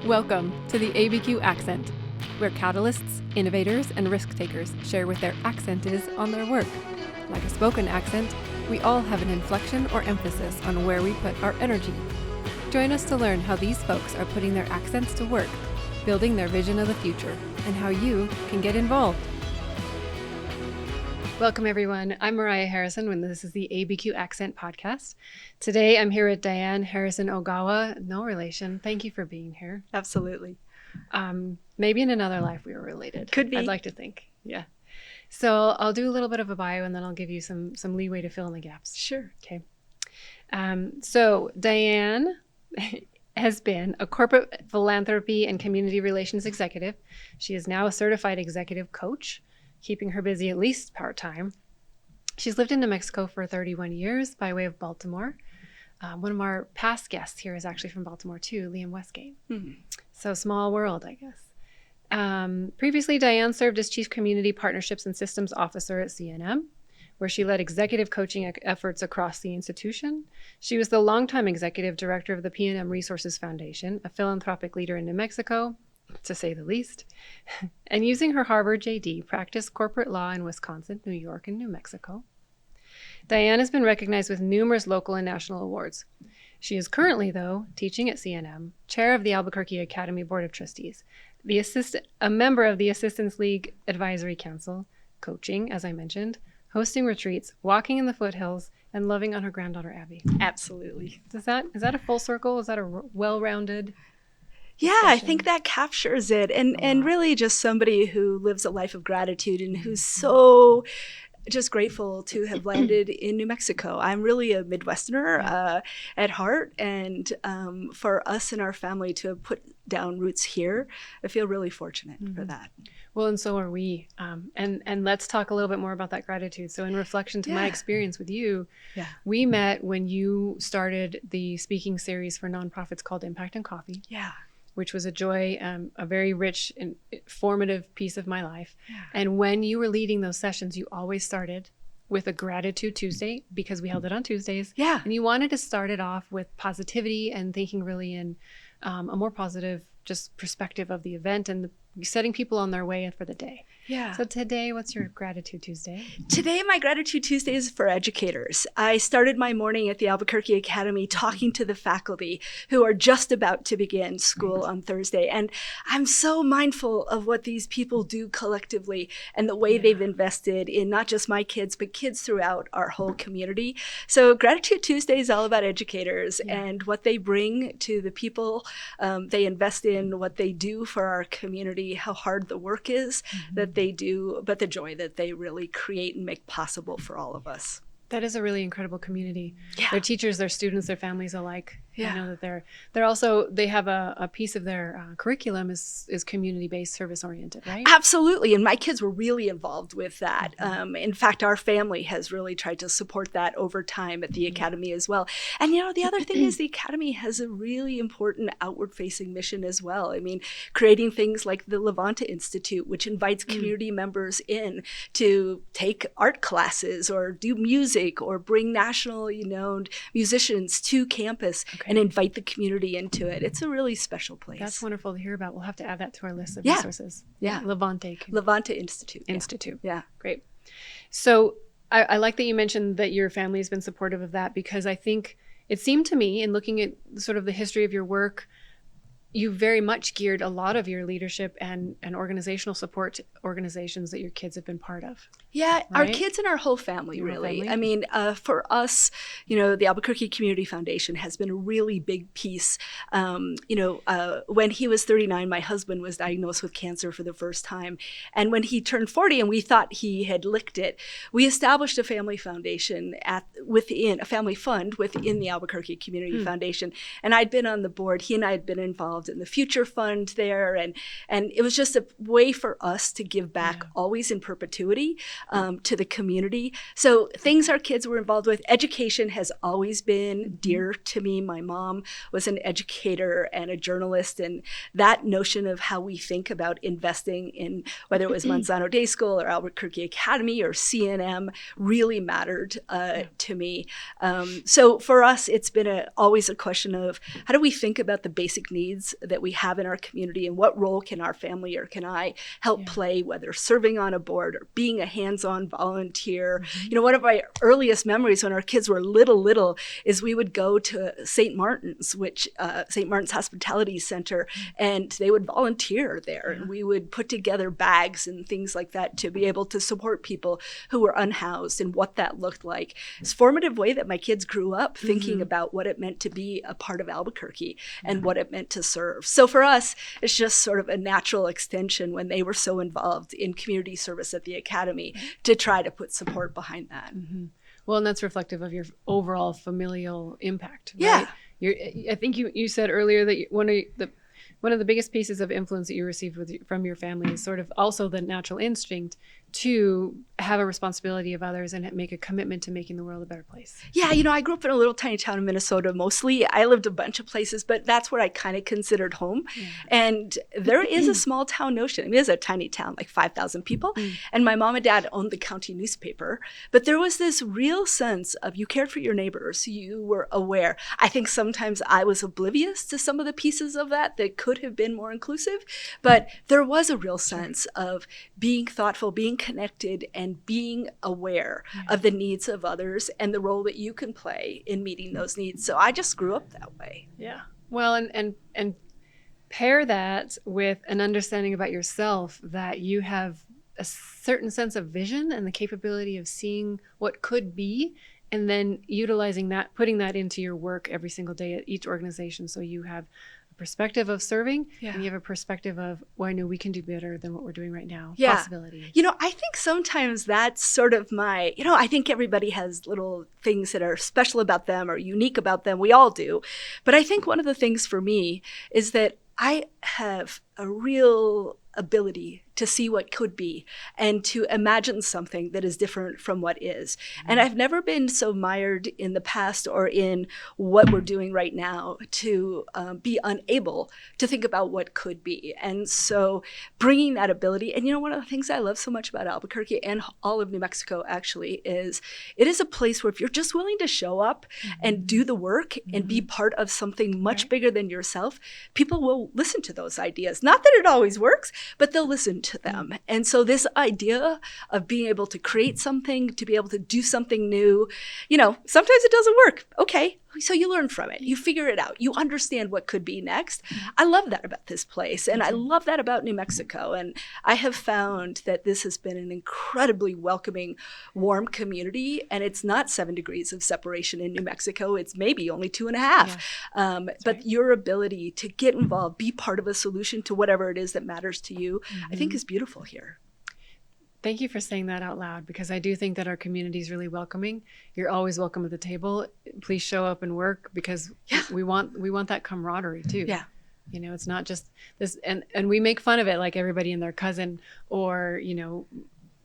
Welcome to the ABQ Accent, where catalysts, innovators, and risk takers share what their accent is on their work. Like a spoken accent, we all have an inflection or emphasis on where we put our energy. Join us to learn how these folks are putting their accents to work, building their vision of the future, and how you can get involved. Welcome, everyone. I'm Mariah Harrison, and this is the ABQ Accent podcast. Today, I'm here with Diane Harrison Ogawa. No relation. Thank you for being here. Absolutely. Maybe in another life we were related. Could be. I'd like to think. Yeah. So I'll do a little bit of a bio, and then I'll give you some leeway to fill in the gaps. Sure. Okay. So Diane has been a corporate philanthropy and community relations executive. She is now a certified executive coach, keeping her busy at least part-time. She's lived in New Mexico for 31 years by way of Baltimore. One of our past guests here is actually from Baltimore too, Liam Westgate. Mm-hmm. So small world, I guess. Previously, Diane served as Chief Community Partnerships and Systems Officer at CNM, where she led executive coaching efforts across the institution. She was the longtime executive director of the P&M Resources Foundation, a philanthropic leader in New Mexico, to say the least, and using her Harvard JD, practiced corporate law in Wisconsin, New York, and New Mexico. Diane has been recognized with numerous local and national awards. She is currently, though, teaching at CNM, chair of the Albuquerque Academy Board of Trustees, a member of the Assistance League Advisory Council, coaching, as I mentioned, hosting retreats, walking in the foothills, and loving on her granddaughter, Abby. Absolutely. Is that a full circle? Is that a well-rounded discussion? I think that captures it. And really just somebody who lives a life of gratitude and who's so just grateful to have landed in New Mexico. I'm really a Midwesterner at heart. And for us and our family to have put down roots here, I feel really fortunate for that. Well, and so are we. And let's talk a little bit more about that gratitude. So in reflection to my experience with you, we met when you started the speaking series for nonprofits called Impact and Coffee. Yeah. Which was a joy, a very rich and formative piece of my life. Yeah. And when you were leading those sessions, you always started with a Gratitude Tuesday, because we held it on Tuesdays. Yeah. And you wanted to start it off with positivity and thinking really in a more positive just perspective of the event and setting people on their way for the day. Yeah. So today, what's your Gratitude Tuesday? Today, my Gratitude Tuesday is for educators. I started my morning at the Albuquerque Academy talking to the faculty who are just about to begin school on Thursday. And I'm so mindful of what these people do collectively and the way they've invested in not just my kids, but kids throughout our whole community. So Gratitude Tuesday is all about educators and what they bring to the people they invest in, what they do for our community, how hard the work is that they do, but the joy that they really create and make possible for all of us. That is a really incredible community. Yeah. Their teachers, their students, their families alike. Yeah. I know that they're also, they have a piece of their curriculum is community-based, service-oriented, right? Absolutely. And my kids were really involved with that. In fact, our family has really tried to support that over time at the Academy as well. And, the other thing is the Academy has a really important outward-facing mission as well. I mean, creating things like the Levanta Institute, which invites community members in to take art classes or do music or bring national, musicians to campus. And invite the community into it. It's a really special place. That's wonderful to hear about. We'll have to add that to our list of resources. Yeah. Levanta Institute. Yeah. Great. So I like that you mentioned that your family has been supportive of that, because I think it seemed to me, in looking at sort of the history of your work, you very much geared a lot of your leadership and organizational support to organizations that your kids have been part of. Yeah, right? Our kids and our whole family, really. I mean, for us, the Albuquerque Community Foundation has been a really big piece. When he was 39, my husband was diagnosed with cancer for the first time. And when he turned 40 and we thought he had licked it, we established a family foundation a family fund within the Albuquerque Community Foundation. And I'd been on the board. He and I had been involved in the Future Fund there. And it was just a way for us to give back always in perpetuity to the community. So things our kids were involved with. Education has always been dear to me. My mom was an educator and a journalist, and that notion of how we think about investing in whether it was Manzano Day School or Albuquerque Academy or CNM really mattered to me. So for us, it's been always a question of how do we think about the basic needs needs that we have in our community, and what role can our family or can I help play, whether serving on a board or being a hands-on volunteer. One of my earliest memories when our kids were little is we would go to St. Martin's, which St. Martin's Hospitality Center, and they would volunteer there, and we would put together bags and things like that to be able to support people who were unhoused and what that looked like. It's a formative way that my kids grew up thinking about what it meant to be a part of Albuquerque and what it meant to serve. So for us, it's just sort of a natural extension when they were so involved in community service at the Academy to try to put support behind that. Well, and that's reflective of your overall familial impact, right? I think you said earlier that one of the biggest pieces of influence that you received from your family is sort of also the natural instinct to have a responsibility of others and make a commitment to making the world a better place. Yeah, I grew up in a little tiny town in Minnesota mostly. I lived a bunch of places, but that's where I kind of considered home. And there is a small town notion. I mean, it's a tiny town, like 5,000 people. And my mom and dad owned the county newspaper. But there was this real sense of you cared for your neighbors. You were aware. I think sometimes I was oblivious to some of the pieces of that could have been more inclusive. But there was a real sense of being thoughtful, being connected, and being aware of the needs of others and the role that you can play in meeting those needs. So I just grew up that way. Yeah. Well, and pair that with an understanding about yourself that you have a certain sense of vision and the capability of seeing what could be, and then utilizing that, putting that into your work every single day at each organization. So you have perspective of serving, and you have a perspective of, well, I know we can do better than what we're doing right now. Possibility. I think sometimes that's sort of my, I think everybody has little things that are special about them or unique about them. We all do. But I think one of the things for me is that I have a real ability to see what could be and to imagine something that is different from what is. And I've never been so mired in the past or in what we're doing right now to be unable to think about what could be. And so bringing that ability, and one of the things I love so much about Albuquerque and all of New Mexico actually is it is a place where if you're just willing to show up and do the work and be part of something much bigger than yourself, people will listen to those ideas. Not that it always works, but they'll listen to them. And so this idea of being able to create something, to be able to do something new, sometimes it doesn't work. Okay. So you learn from it. You figure it out. You understand what could be next. I love that about this place. And I love that about New Mexico. And I have found that this has been an incredibly welcoming, warm community. And it's not 7 degrees of separation in New Mexico. It's maybe only 2.5. But your ability to get involved, be part of a solution to whatever it is that matters to you, I think is beautiful here. Thank you for saying that out loud, because I do think that our community is really welcoming. You're always welcome at the table. Please show up and work, because we want that camaraderie too. Yeah. It's not just this, and we make fun of it like everybody and their cousin or,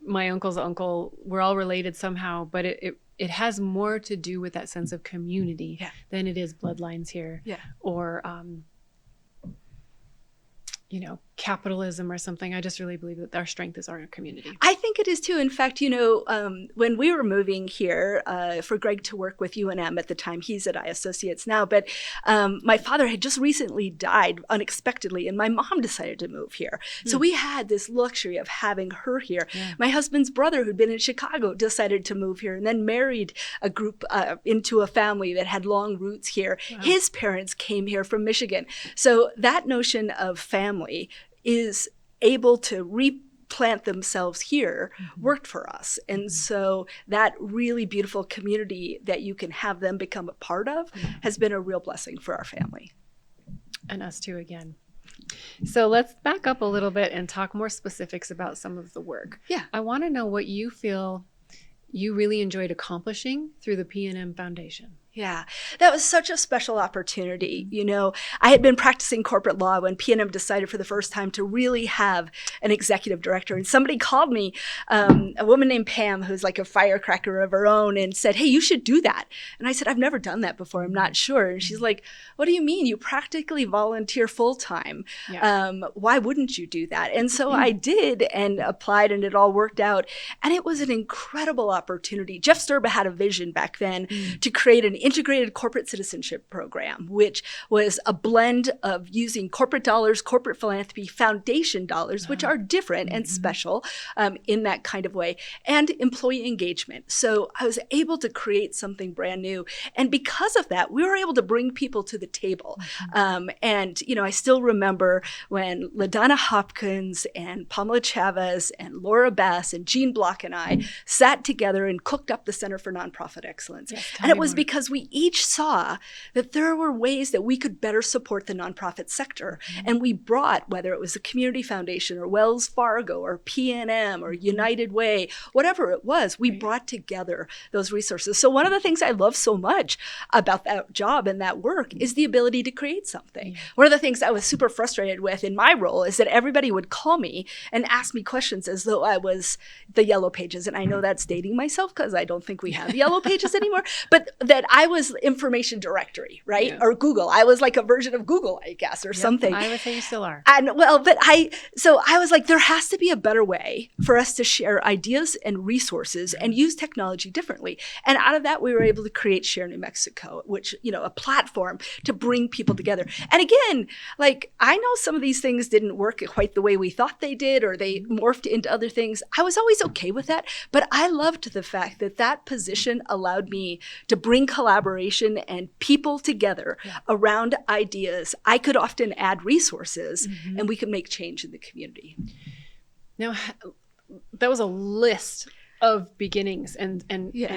my uncle's uncle. We're all related somehow, but it has more to do with that sense of community than it is bloodlines here or, capitalism or something. I just really believe that our strength is our community. I think it is too. In fact, when we were moving here for Greg to work with UNM at the time, he's at iAssociates now, but my father had just recently died unexpectedly, and my mom decided to move here. So we had this luxury of having her here. My husband's brother, who'd been in Chicago, decided to move here and then married a group into a family that had long roots here. Wow. His parents came here from Michigan. So that notion of family is able to replant themselves here worked for us. And so that really beautiful community that you can have them become a part of has been a real blessing for our family. And us too, again. So let's back up a little bit and talk more specifics about some of the work. Yeah. I want to know what you feel you really enjoyed accomplishing through the P&M Foundation. Yeah, that was such a special opportunity. I had been practicing corporate law when P&M decided for the first time to really have an executive director. And somebody called me, a woman named Pam, who's like a firecracker of her own, and said, hey, you should do that. And I said, I've never done that before. I'm not sure. And she's like, what do you mean? You practically volunteer full time. Yeah. Why wouldn't you do that? And so I did and applied, and it all worked out. And it was an incredible opportunity. Jeff Sturba had a vision back then to create an integrated corporate citizenship program, which was a blend of using corporate dollars, corporate philanthropy, foundation dollars, which are different and special in that kind of way, and employee engagement. So I was able to create something brand new. And because of that, we were able to bring people to the table. And, you know, I still remember when LaDonna Hopkins and Pamela Chavez and Laura Bass and Jean Block and I sat together and cooked up the Center for Nonprofit Excellence. Yes, and it was because we each saw that there were ways that we could better support the nonprofit sector. And we brought, whether it was the Community Foundation or Wells Fargo or PNM or United Way, whatever it was, we brought together those resources. So one of the things I love so much about that job and that work is the ability to create something. One of the things I was super frustrated with in my role is that everybody would call me and ask me questions as though I was the Yellow Pages. And I know that's dating myself because I don't think we have Yellow Pages anymore, but that I was information directory, right? Yeah. Or Google. I was like a version of Google, I guess, or something. I would say you still are. And well, so I was like, there has to be a better way for us to share ideas and resources and use technology differently. And out of that, we were able to create Share New Mexico, which, you know, a platform to bring people together. And again, like, I know some of these things didn't work quite the way we thought they did, or they morphed into other things. I was always okay with that. But I loved the fact that that position allowed me to bring collaboration and people together around ideas. I could often add resources and we could make change in the community. Now, that was a list of beginnings and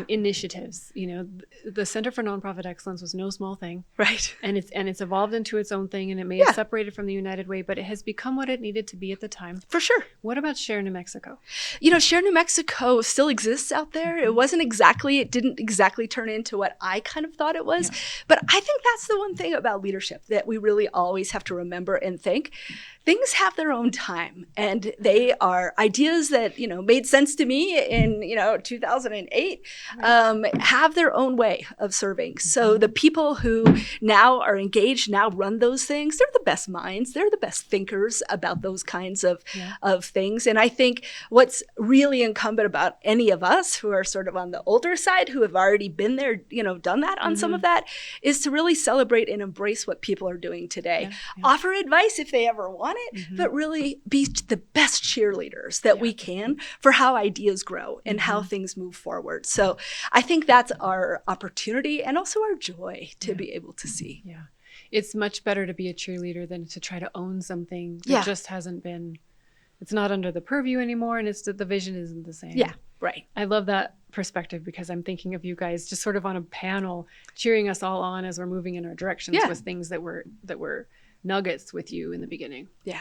initiatives. You know, the Center for Nonprofit Excellence was no small thing, right? And it's evolved into its own thing, and it may have separated from the United Way, but it has become what it needed to be at the time. For sure. What about Share New Mexico? You know, Share New Mexico still exists out there. It didn't exactly turn into what I kind of thought it was, but I think that's the one thing about leadership that we really always have to remember and think. Things have their own time, and they are ideas that, you know, made sense to me in, you know, 2008, have their own way of serving. So the people who now are engaged, now run those things, they're the best minds, they're the best thinkers about those kinds of things. And I think what's really incumbent about any of us who are sort of on the older side, who have already been there, you know, done that on some of that, is to really celebrate and embrace what people are doing today. Offer advice if they ever want it, but really be the best cheerleaders that we can for how ideas grow and how things move forward. So I think that's our opportunity and also our joy to be able to see. Yeah. It's much better to be a cheerleader than to try to own something that just hasn't been, it's not under the purview anymore, and it's the vision isn't the same. Yeah, right. I love that perspective because I'm thinking of you guys just sort of on a panel cheering us all on as we're moving in our directions with things that were nuggets with you in the beginning. Yeah.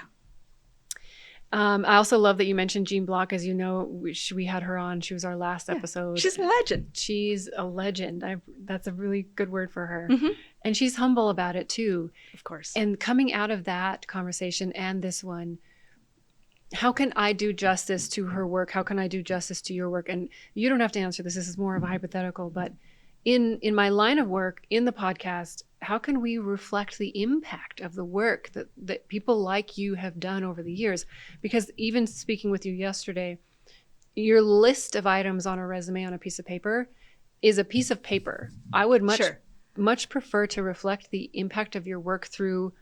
I also love that you mentioned Jean Block. As you know, we had her on. She was our last episode. She's a legend. She's a legend. That's a really good word for her. And she's humble about it too. Of course. And coming out of that conversation and this one, how can I do justice to her work? How can I do justice to your work? And you don't have to answer this. This is more of a hypothetical, but in my line of work, in the podcast, how can we reflect the impact of the work that people like you have done over the years? Because even speaking with you yesterday, your list of items on a resume on a piece of paper is a piece of paper. I would much prefer to reflect the impact of your work through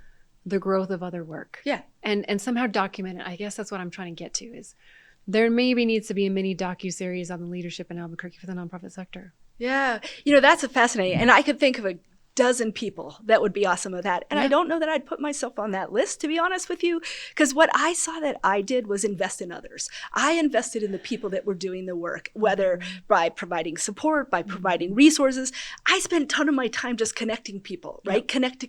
the growth of other work. Yeah. And somehow document it. I guess that's what I'm trying to get to is there maybe needs to be a mini docuseries on the leadership in Albuquerque for the nonprofit sector. Yeah. You know, that's fascinating. And I could think of a dozen people that would be awesome with that. And I don't know that I'd put myself on that list, to be honest with you, because what I saw that I did was invest in others. I invested in the people that were doing the work, whether by providing support, by providing resources. I spent a ton of my time just connecting people, right? Connect.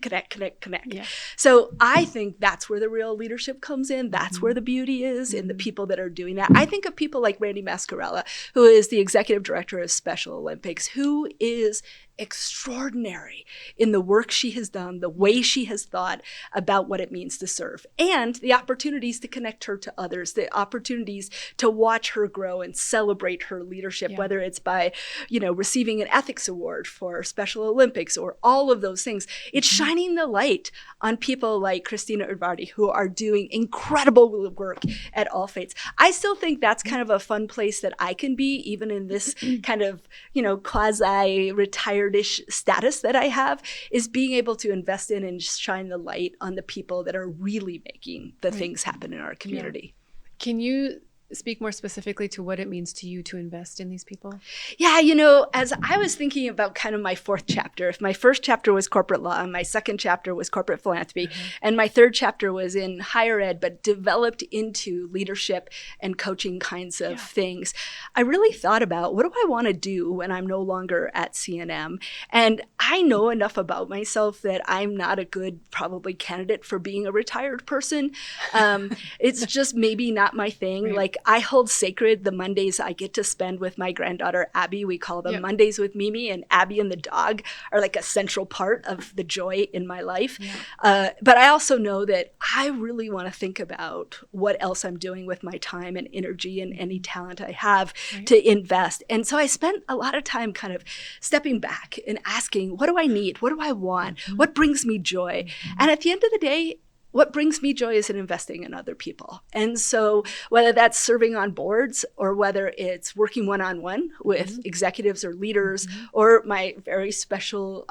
Yeah. So I think that's where the real leadership comes in. That's where the beauty is in the people that are doing that. I think of people like Randy Mascarella, who is the executive director of Special Olympics, who is extraordinary in the work she has done, the way she has thought about what it means to serve, and the opportunities to connect her to others, the opportunities to watch her grow and celebrate her leadership, whether it's by, you know, receiving an ethics award for Special Olympics or all of those things. It's shining the light on people like Christina Udvardy, who are doing incredible work at all fates. I still think that's kind of a fun place that I can be, even in this kind of, you know, quasi-retired retired-ish status that I have is being able to invest in and shine the light on the people that are really making the things happen in our community. Yeah. Can you speak more specifically to what it means to you to invest in these people? Yeah, as I was thinking about kind of my fourth chapter, if my first chapter was corporate law, and my second chapter was corporate philanthropy, and my third chapter was in higher ed, but developed into leadership and coaching kinds of things, I really thought about, what do I want to do when I'm no longer at CNM? And I know enough about myself that I'm not a good, probably, candidate for being a retired person. It's just maybe not my thing. Right. Like, I hold sacred the Mondays I get to spend with my granddaughter, Abby. We call them Mondays with Mimi, and Abby and the dog are like a central part of the joy in my life. But I also know that I really want to think about what else I'm doing with my time and energy and any talent I have to invest. And so I spent a lot of time kind of stepping back and asking, what do I need? What do I want? What brings me joy? And at the end of the day, what brings me joy is in investing in other people. And so whether that's serving on boards or whether it's working one-on-one with executives or leaders or my very special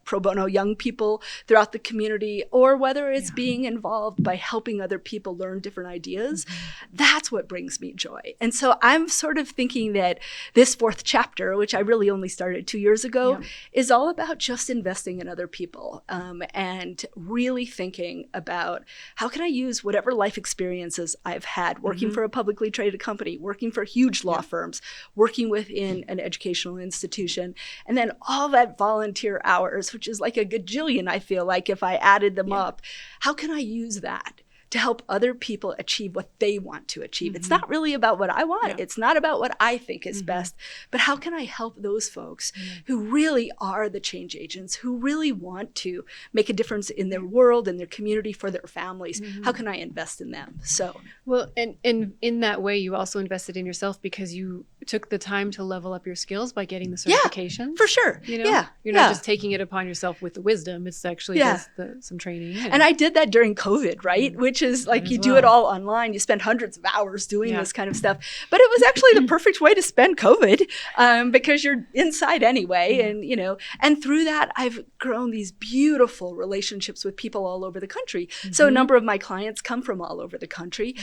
pro bono young people throughout the community, or whether it's being involved by helping other people learn different ideas, that's what brings me joy. And so I'm sort of thinking that this fourth chapter, which I really only started 2 years ago, is all about just investing in other people and really thinking about how can I use whatever life experiences I've had working for a publicly traded company, working for huge law firms, working within an educational institution, and then all that volunteer hours, which is like a gajillion, I feel like, if I added them up. How can I use that to help other people achieve what they want to achieve? It's not really about what I want. It's not about what I think is best, but how can I help those folks who really are the change agents, who really want to make a difference in their world and their community for their families? How can I invest in them? So, well, and in that way, you also invested in yourself because you took the time to level up your skills by getting the certification. For sure. You're not just taking it upon yourself with the wisdom. It's actually just some training. And I did that during COVID, right? Which is like you do it all online. You spend hundreds of hours doing this kind of stuff. But it was actually the perfect way to spend COVID because you're inside anyway. And, and through that, I've grown these beautiful relationships with people all over the country. So a number of my clients come from all over the country,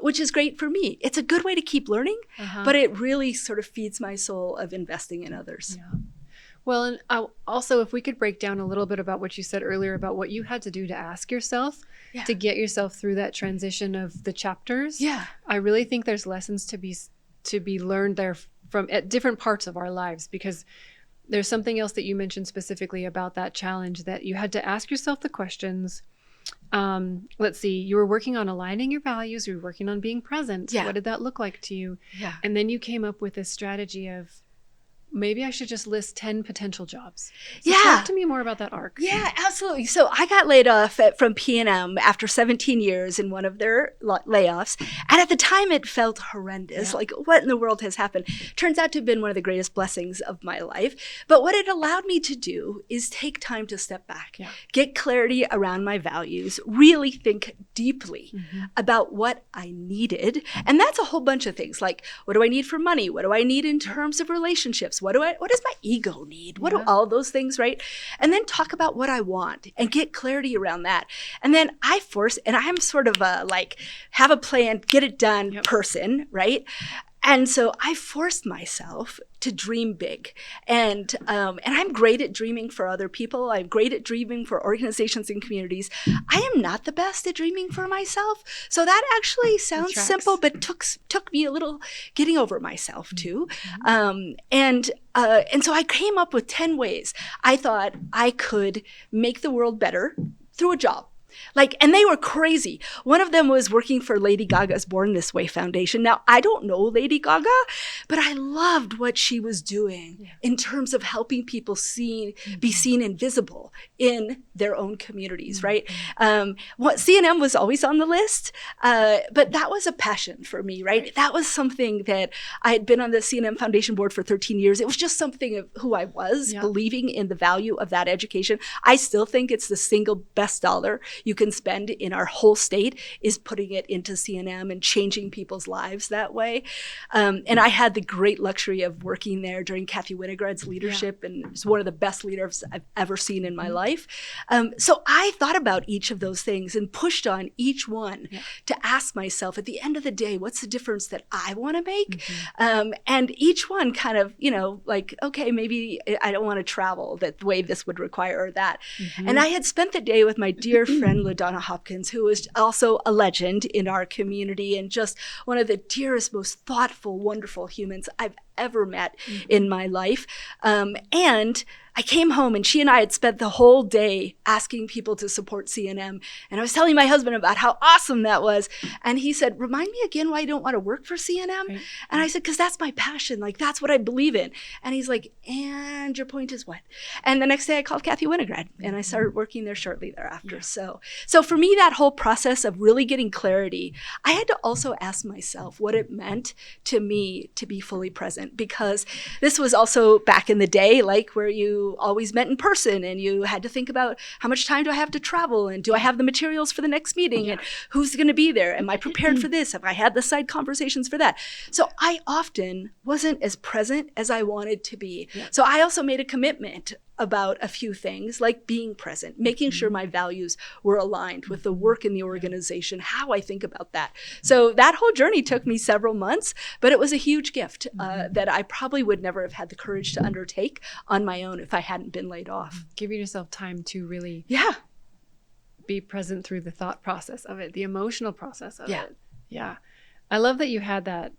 which is great for me. It's a good way to keep learning, but it really sort of feeds my soul of investing in others. Well, and also, if we could break down a little bit about what you said earlier about what you had to do to ask yourself to get yourself through that transition of the chapters. I really think there's lessons to be learned there from at different parts of our lives, because there's something else that you mentioned specifically about that challenge, that you had to ask yourself the questions. Let's see, you were working on aligning your values, you were working on being present. What did that look like to you? And then you came up with this strategy of, maybe I should just list 10 potential jobs. So talk to me more about that arc. Yeah, absolutely. So I got laid off from P&M after 17 years in one of their layoffs. And at the time, it felt horrendous. Like, what in the world has happened? Turns out to have been one of the greatest blessings of my life. But what it allowed me to do is take time to step back, get clarity around my values, really think deeply about what I needed. And that's a whole bunch of things. Like, what do I need for money? What do I need in terms of relationships? What does my ego need? What do all those things, right? And then talk about what I want and get clarity around that. And then I'm sort of a have a plan, get it done person, right? And so I forced myself to dream big. And I'm great at dreaming for other people. I'm great at dreaming for organizations and communities. I am not the best at dreaming for myself. So that actually sounds simple, but took me a little getting over myself too. And so I came up with 10 ways I thought I could make the world better through a job. And they were crazy. One of them was working for Lady Gaga's Born This Way Foundation. Now, I don't know Lady Gaga, but I loved what she was doing in terms of helping people be seen and visible in their own communities, right? CNM was always on the list, but that was a passion for me, right? That was something that I had been on the CNM Foundation board for 13 years. It was just something of who I was, believing in the value of that education. I still think it's the single best dollar you can spend in our whole state is putting it into CNM and changing people's lives that way. And I had the great luxury of working there during Kathy Winograd's leadership, and it's one of the best leaders I've ever seen in my life. So I thought about each of those things and pushed on each one to ask myself at the end of the day, what's the difference that I want to make? And each one kind of, like, okay, maybe I don't want to travel the way this would require or that. And I had spent the day with my dear friend LaDonna Hopkins, who was also a legend in our community and just one of the dearest, most thoughtful, wonderful humans I've ever met in my life. And I came home and she and I had spent the whole day asking people to support CNM. And I was telling my husband about how awesome that was. And he said, remind me again why you don't want to work for CNM. Right. And I said, because that's my passion. Like, that's what I believe in. And he's like, and your point is what? And the next day I called Kathy Winograd and I started working there shortly thereafter. Yeah. So for me, that whole process of really getting clarity, I had to also ask myself what it meant to me to be fully present, because this was also back in the day, like where you always met in person and you had to think about how much time do I have to travel and do I have the materials for the next meeting and who's going to be there? Am I prepared for this? Have I had the side conversations for that? So I often wasn't as present as I wanted to be. Yeah. So I also made a commitment about a few things, like being present, making sure my values were aligned with the work in the organization, how I think about that. So that whole journey took me several months, but it was a huge gift that I probably would never have had the courage to undertake on my own if I hadn't been laid off. Giving yourself time to really be present through the thought process of it, the emotional process of it. Yeah. I love that you had that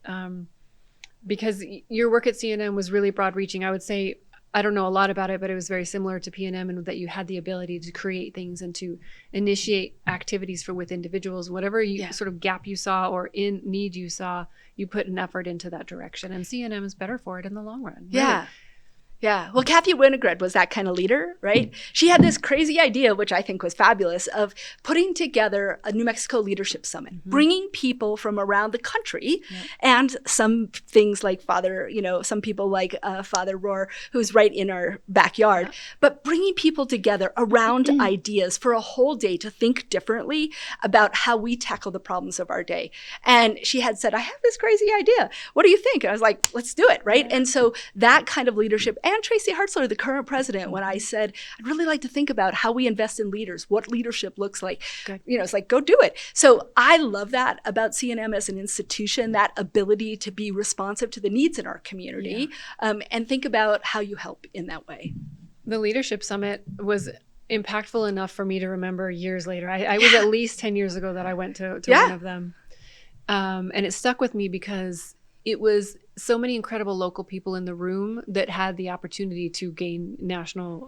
because your work at CNM was really broad reaching. I would say, I don't know a lot about it, but it was very similar to P&M in that you had the ability to create things and to initiate activities with individuals. Whatever sort of gap you saw or in need you saw, you put an effort into that direction. And CNM is better for it in the long run. Yeah. Really. Yeah. Well, Kathy Winograd was that kind of leader, right? She had this crazy idea, which I think was fabulous, of putting together a New Mexico Leadership Summit, bringing people from around the country and some things like some people like Father Rohr, who's right in our backyard, but bringing people together around ideas for a whole day to think differently about how we tackle the problems of our day. And she had said, I have this crazy idea. What do you think? And I was like, let's do it, right? And so that kind of leadership, and Tracy Hartzler, the current president, when I said, I'd really like to think about how we invest in leaders, what leadership looks like. Good. It's like, go do it. So I love that about CNM as an institution, that ability to be responsive to the needs in our community and think about how you help in that way. The Leadership Summit was impactful enough for me to remember years later. I was at least 10 years ago that I went to one of them. And it stuck with me because it was so many incredible local people in the room that had the opportunity to gain national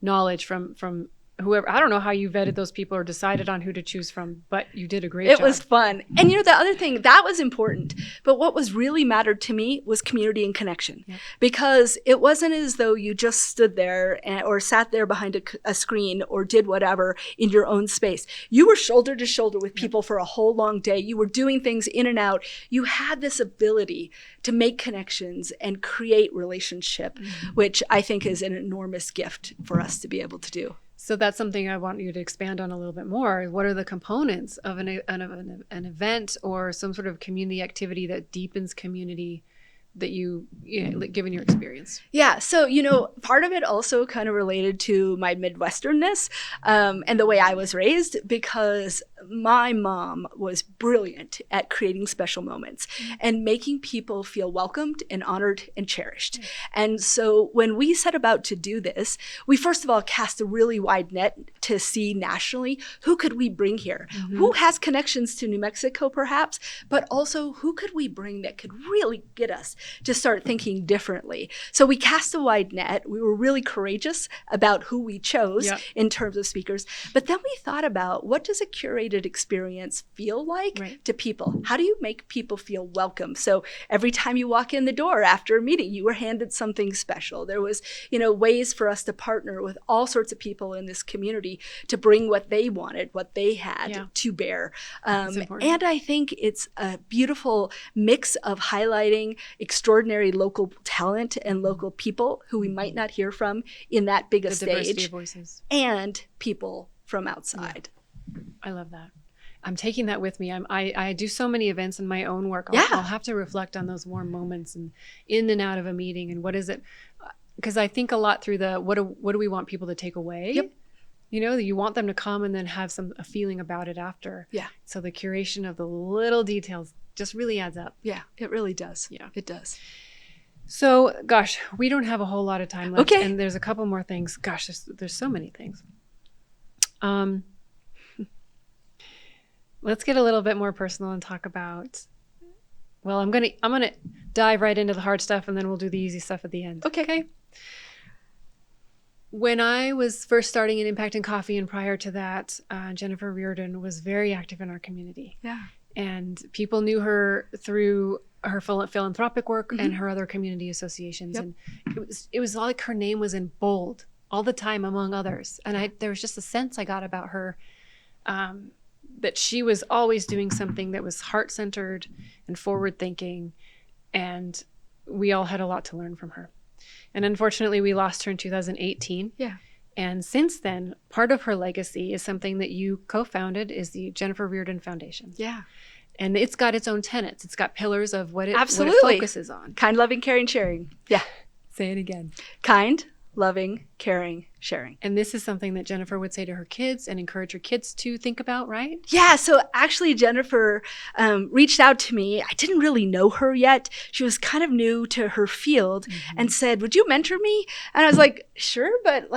knowledge from whoever. I don't know how you vetted those people or decided on who to choose from, but you did a great job. It was fun. And the other thing, that was important. But what was really mattered to me was community and connection. Yeah. Because it wasn't as though you just stood there or sat there behind a screen or did whatever in your own space. You were shoulder to shoulder with people for a whole long day. You were doing things in and out. You had this ability to make connections and create relationship, which I think is an enormous gift for us to be able to do. So that's something I want you to expand on a little bit more. What are the components of an event or some sort of community activity that deepens community that given your experience? Yeah. So, part of it also kind of related to my Midwesternness and the way I was raised, because my mom was brilliant at creating special moments and making people feel welcomed and honored and cherished. And so when we set about to do this, we first of all cast a really wide net to see nationally, who could we bring here? Who has connections to New Mexico perhaps, but also who could we bring that could really get us to start thinking differently? So we cast a wide net. We were really courageous about who we chose in terms of speakers. But then we thought about, what does a curated experience feel like to people? How do you make people feel welcome? So every time you walk in the door after a meeting, you were handed something special. There was, ways for us to partner with all sorts of people in this community to bring what they wanted, what they had to bear. And I think it's a beautiful mix of highlighting extraordinary local talent and local people who we might not hear from in that big a stage. Diversity of voices. And people from outside. I love that. I'm taking that with me. I do so many events in my own work. I'll have to reflect on those warm moments and in and out of a meeting and what is it? Because I think a lot through the what do we want people to take away? Yep. You want them to come and then have a feeling about it after. Yeah. So the curation of the little details just really adds up. Yeah, it really does. Yeah, it does. So, gosh, we don't have a whole lot of time left. Okay. And there's a couple more things. Gosh, there's so many things. Let's get a little bit more personal and talk about, well, I'm gonna dive right into the hard stuff and then we'll do the easy stuff at the end. Okay. When I was first starting in Impact and Coffee and prior to that, Jennifer Reardon was very active in our community. Yeah. And people knew her through her philanthropic work and her other community associations. Yep. And it was like her name was in bold all the time among others. And there was just a sense I got about her, that she was always doing something that was heart-centered and forward-thinking, and we all had a lot to learn from her. And unfortunately, we lost her in 2018. Yeah. And since then, part of her legacy is something that you co-founded, is the Jennifer Reardon Foundation. Yeah. And it's got its own tenets. It's got pillars of what it focuses on. Kind, loving, caring, sharing. Yeah. Say it again. Kind, loving, caring, sharing. And this is something that Jennifer would say to her kids and encourage her kids to think about, right? Yeah. So actually, Jennifer reached out to me. I didn't really know her yet. She was kind of new to her field and said, "Would you mentor me?" And I was like, "Sure, but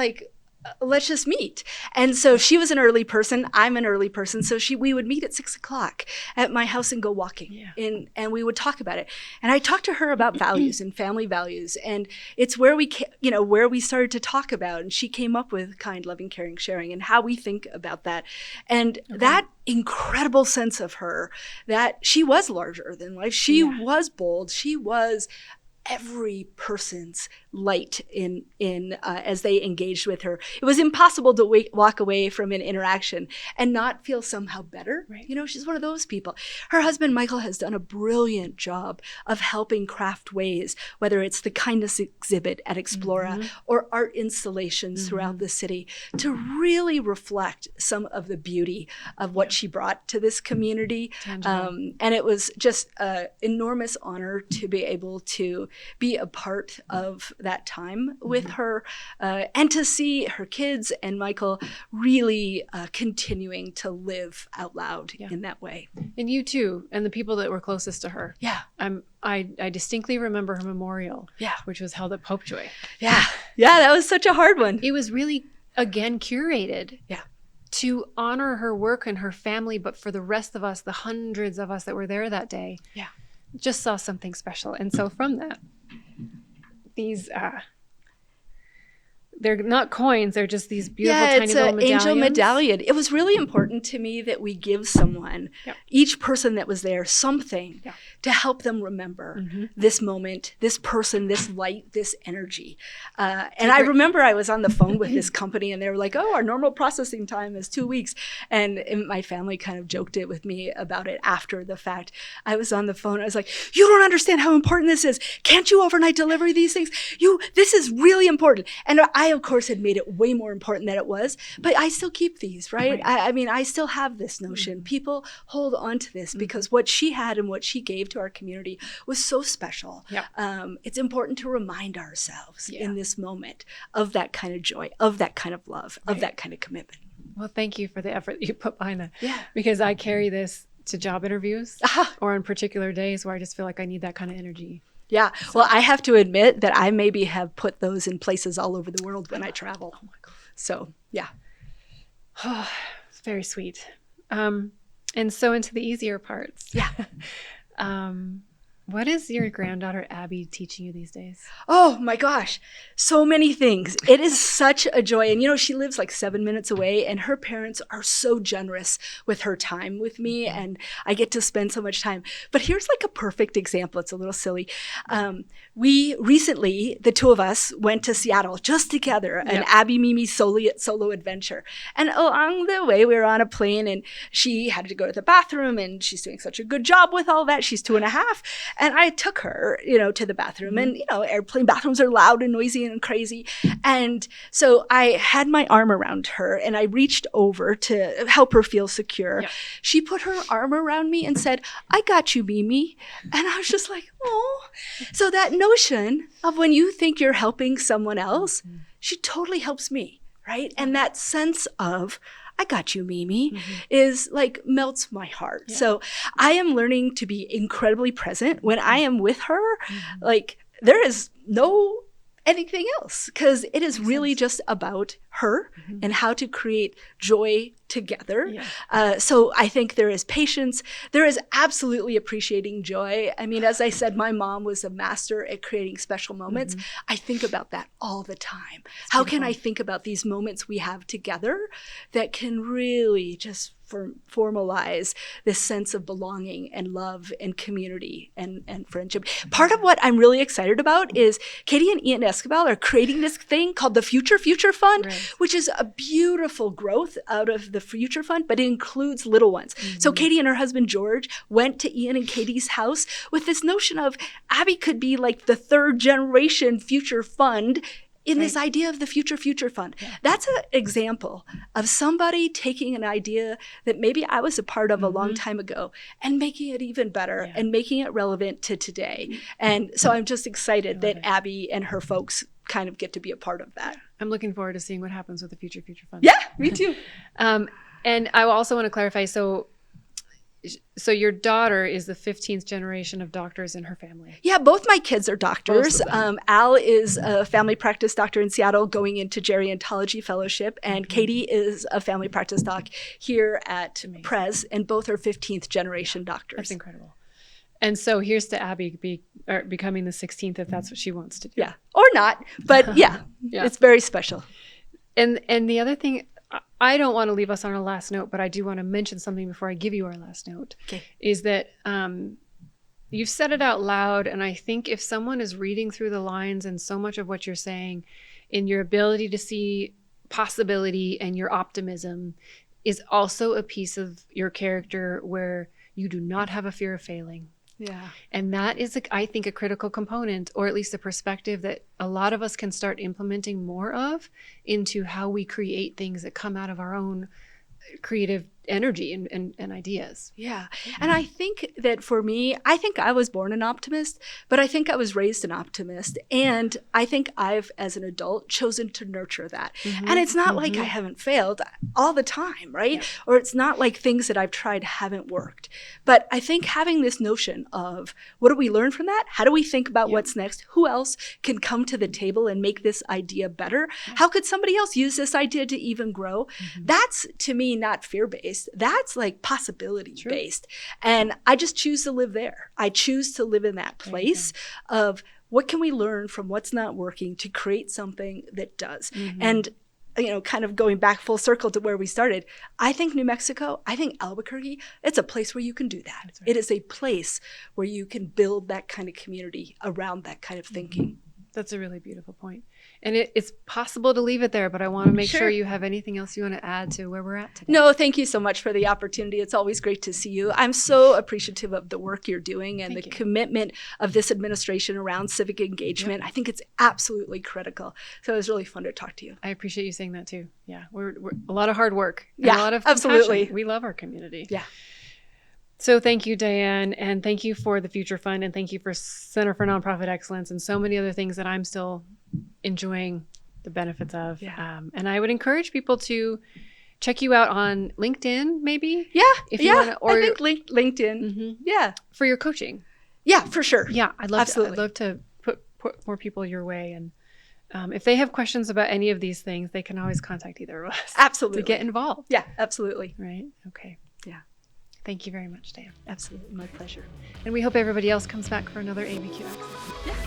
let's just meet." And so she was an early person. I'm an early person. So we would meet at 6:00 at my house and go walking. Yeah. And we would talk about it. And I talked to her about values and family values. And it's where we started to talk about. And she came up with kind, loving, caring, sharing, and how we think about that. And that incredible sense of her, that she was larger than life. She was bold. She was every person's light in as they engaged with her. It was impossible to walk away from an interaction and not feel somehow better. Right. She's one of those people. Her husband, Michael, has done a brilliant job of helping craft ways, whether it's the kindness exhibit at Explora or art installations throughout the city, to really reflect some of the beauty of what she brought to this community. And it was just an enormous honor to be able to be a part of that time with her, and to see her kids and Michael really continuing to live out loud in that way. And you too, and the people that were closest to her. Yeah. I distinctly remember her memorial, which was held at Popejoy. Yeah. Yeah, that was such a hard one. It was really, again, curated. Yeah. To honor her work and her family, but for the rest of us, the hundreds of us that were there that day, just saw something special. And so from that, these they're not coins, they're just these beautiful tiny little medallions. Yeah, it's an angel medallion. It was really important to me that we give someone, each person that was there, something to help them remember this moment, this person, this light, this energy. And I remember I was on the phone with this company and they were like, "Oh, our normal processing time is 2 weeks." And my family kind of joked it with me about it after the fact. I was on the phone. I was like, "You don't understand how important this is. Can't you overnight deliver these things? This is really important." And I, of course, had made it way more important than it was, but I still keep these, right? I mean, I still have this notion. People hold on to this because what she had and what she gave to our community was so special. It's important to remind ourselves in this moment of that kind of joy, of that kind of love, of that kind of commitment. Well, thank you for the effort that you put behind that. Yeah. Because I carry this to job interviews or on particular days where I just feel like I need that kind of energy. Yeah. Well, I have to admit that I maybe have put those in places all over the world when I travel. Oh my God. So, yeah. It's very sweet. And so into the easier parts. Yeah. What is your granddaughter Abby teaching you these days? Oh my gosh, so many things. It is such a joy. And she lives like 7 minutes away and her parents are so generous with her time with me and I get to spend so much time. But here's like a perfect example. It's a little silly. We recently, the two of us, went to Seattle just together, an Abby Mimi solo adventure. And along the way, we were on a plane and she had to go to the bathroom and she's doing such a good job with all that. She's 2.5. And I took her, to the bathroom, and, airplane bathrooms are loud and noisy and crazy. And so I had my arm around her and I reached over to help her feel secure. Yeah. She put her arm around me and said, "I got you, Mimi." And I was just like, oh. So that notion of when you think you're helping someone else, she totally helps me, right? And that sense of, "I got you, Mimi," is like melts my heart. Yeah. So I am learning to be incredibly present when I am with her. Like there is no anything else, because it is really just about her and how to create joy together. Yeah. So I think there is patience. There is absolutely appreciating joy. I mean, as I said, my mom was a master at creating special moments. I think about that all the time. How can I think about these moments we have together that can really just formalize this sense of belonging and love and community and friendship. Part of what I'm really excited about is Katie and Ian Escobar are creating this thing called the Future Fund, which is a beautiful growth out of the Future Fund, but it includes little ones. So Katie and her husband George went to Ian and Katie's house with this notion of Abby could be like the third generation Future Fund in this idea of the Future Fund. Yeah. That's an example of somebody taking an idea that maybe I was a part of a long time ago and making it even better and making it relevant to today. And so I'm just excited that Abby and her folks kind of get to be a part of that. I'm looking forward to seeing what happens with the Future Fund. Yeah, me too. And I also want to clarify, so your daughter is the 15th generation of doctors in her family. Yeah, both my kids are doctors. Al is a family practice doctor in Seattle going into gerontology fellowship, and Katie is a family practice doc here at Pres, and both are 15th generation doctors. That's incredible. And so here's to Abby becoming the 16th if that's what she wants to do. Yeah, or not, but it's very special. And the other thing, I don't want to leave us on our last note, but I do want to mention something before I give you our last note, is that you've said it out loud, and I think if someone is reading through the lines and so much of what you're saying, in your ability to see possibility and your optimism is also a piece of your character where you do not have a fear of failing. Yeah. And that is, I think, a critical component, or at least a perspective that a lot of us can start implementing more of into how we create things that come out of our own creative energy and ideas. Yeah. And I think that for me, I think I was born an optimist, but I think I was raised an optimist. And I think I've, as an adult, chosen to nurture that. And it's not like I haven't failed all the time, right? Yeah. Or it's not like things that I've tried haven't worked. But I think having this notion of what do we learn from that? How do we think about what's next? Who else can come to the table and make this idea better? How could somebody else use this idea to even grow? That's, to me, not fear-based. That's like possibility-based. And I just choose to live there. I choose to live in that place of what can we learn from what's not working to create something that does. And, kind of going back full circle to where we started, I think New Mexico, I think Albuquerque, it's a place where you can do that. Right. It is a place where you can build that kind of community around that kind of thinking. That's a really beautiful point. And it's possible to leave it there, but I want to make sure you have anything else you want to add to where we're at today. No, thank you so much for the opportunity. It's always great to see you. I'm so appreciative of the work you're doing and the commitment of this administration around civic engagement. I think it's absolutely critical. So it was really fun to talk to you. I appreciate you saying that too. Yeah, we're a lot of hard work. And yeah, a lot of absolutely. Passion. We love our community. Yeah. So thank you, Diane, and thank you for the Future Fund, and thank you for Center for Nonprofit Excellence and so many other things that I'm still enjoying the benefits of. Yeah. And I would encourage people to check you out on LinkedIn, maybe. Yeah, if you wanna, or I think LinkedIn. Yeah, for your coaching. Yeah, for sure. Yeah, I'd love to put more people your way, and if they have questions about any of these things, they can always contact either of us. Absolutely, to get involved. Yeah, absolutely. Right. Okay. Yeah. Thank you very much, Dan. Absolutely. My pleasure. And we hope everybody else comes back for another ABQ Access. Yeah.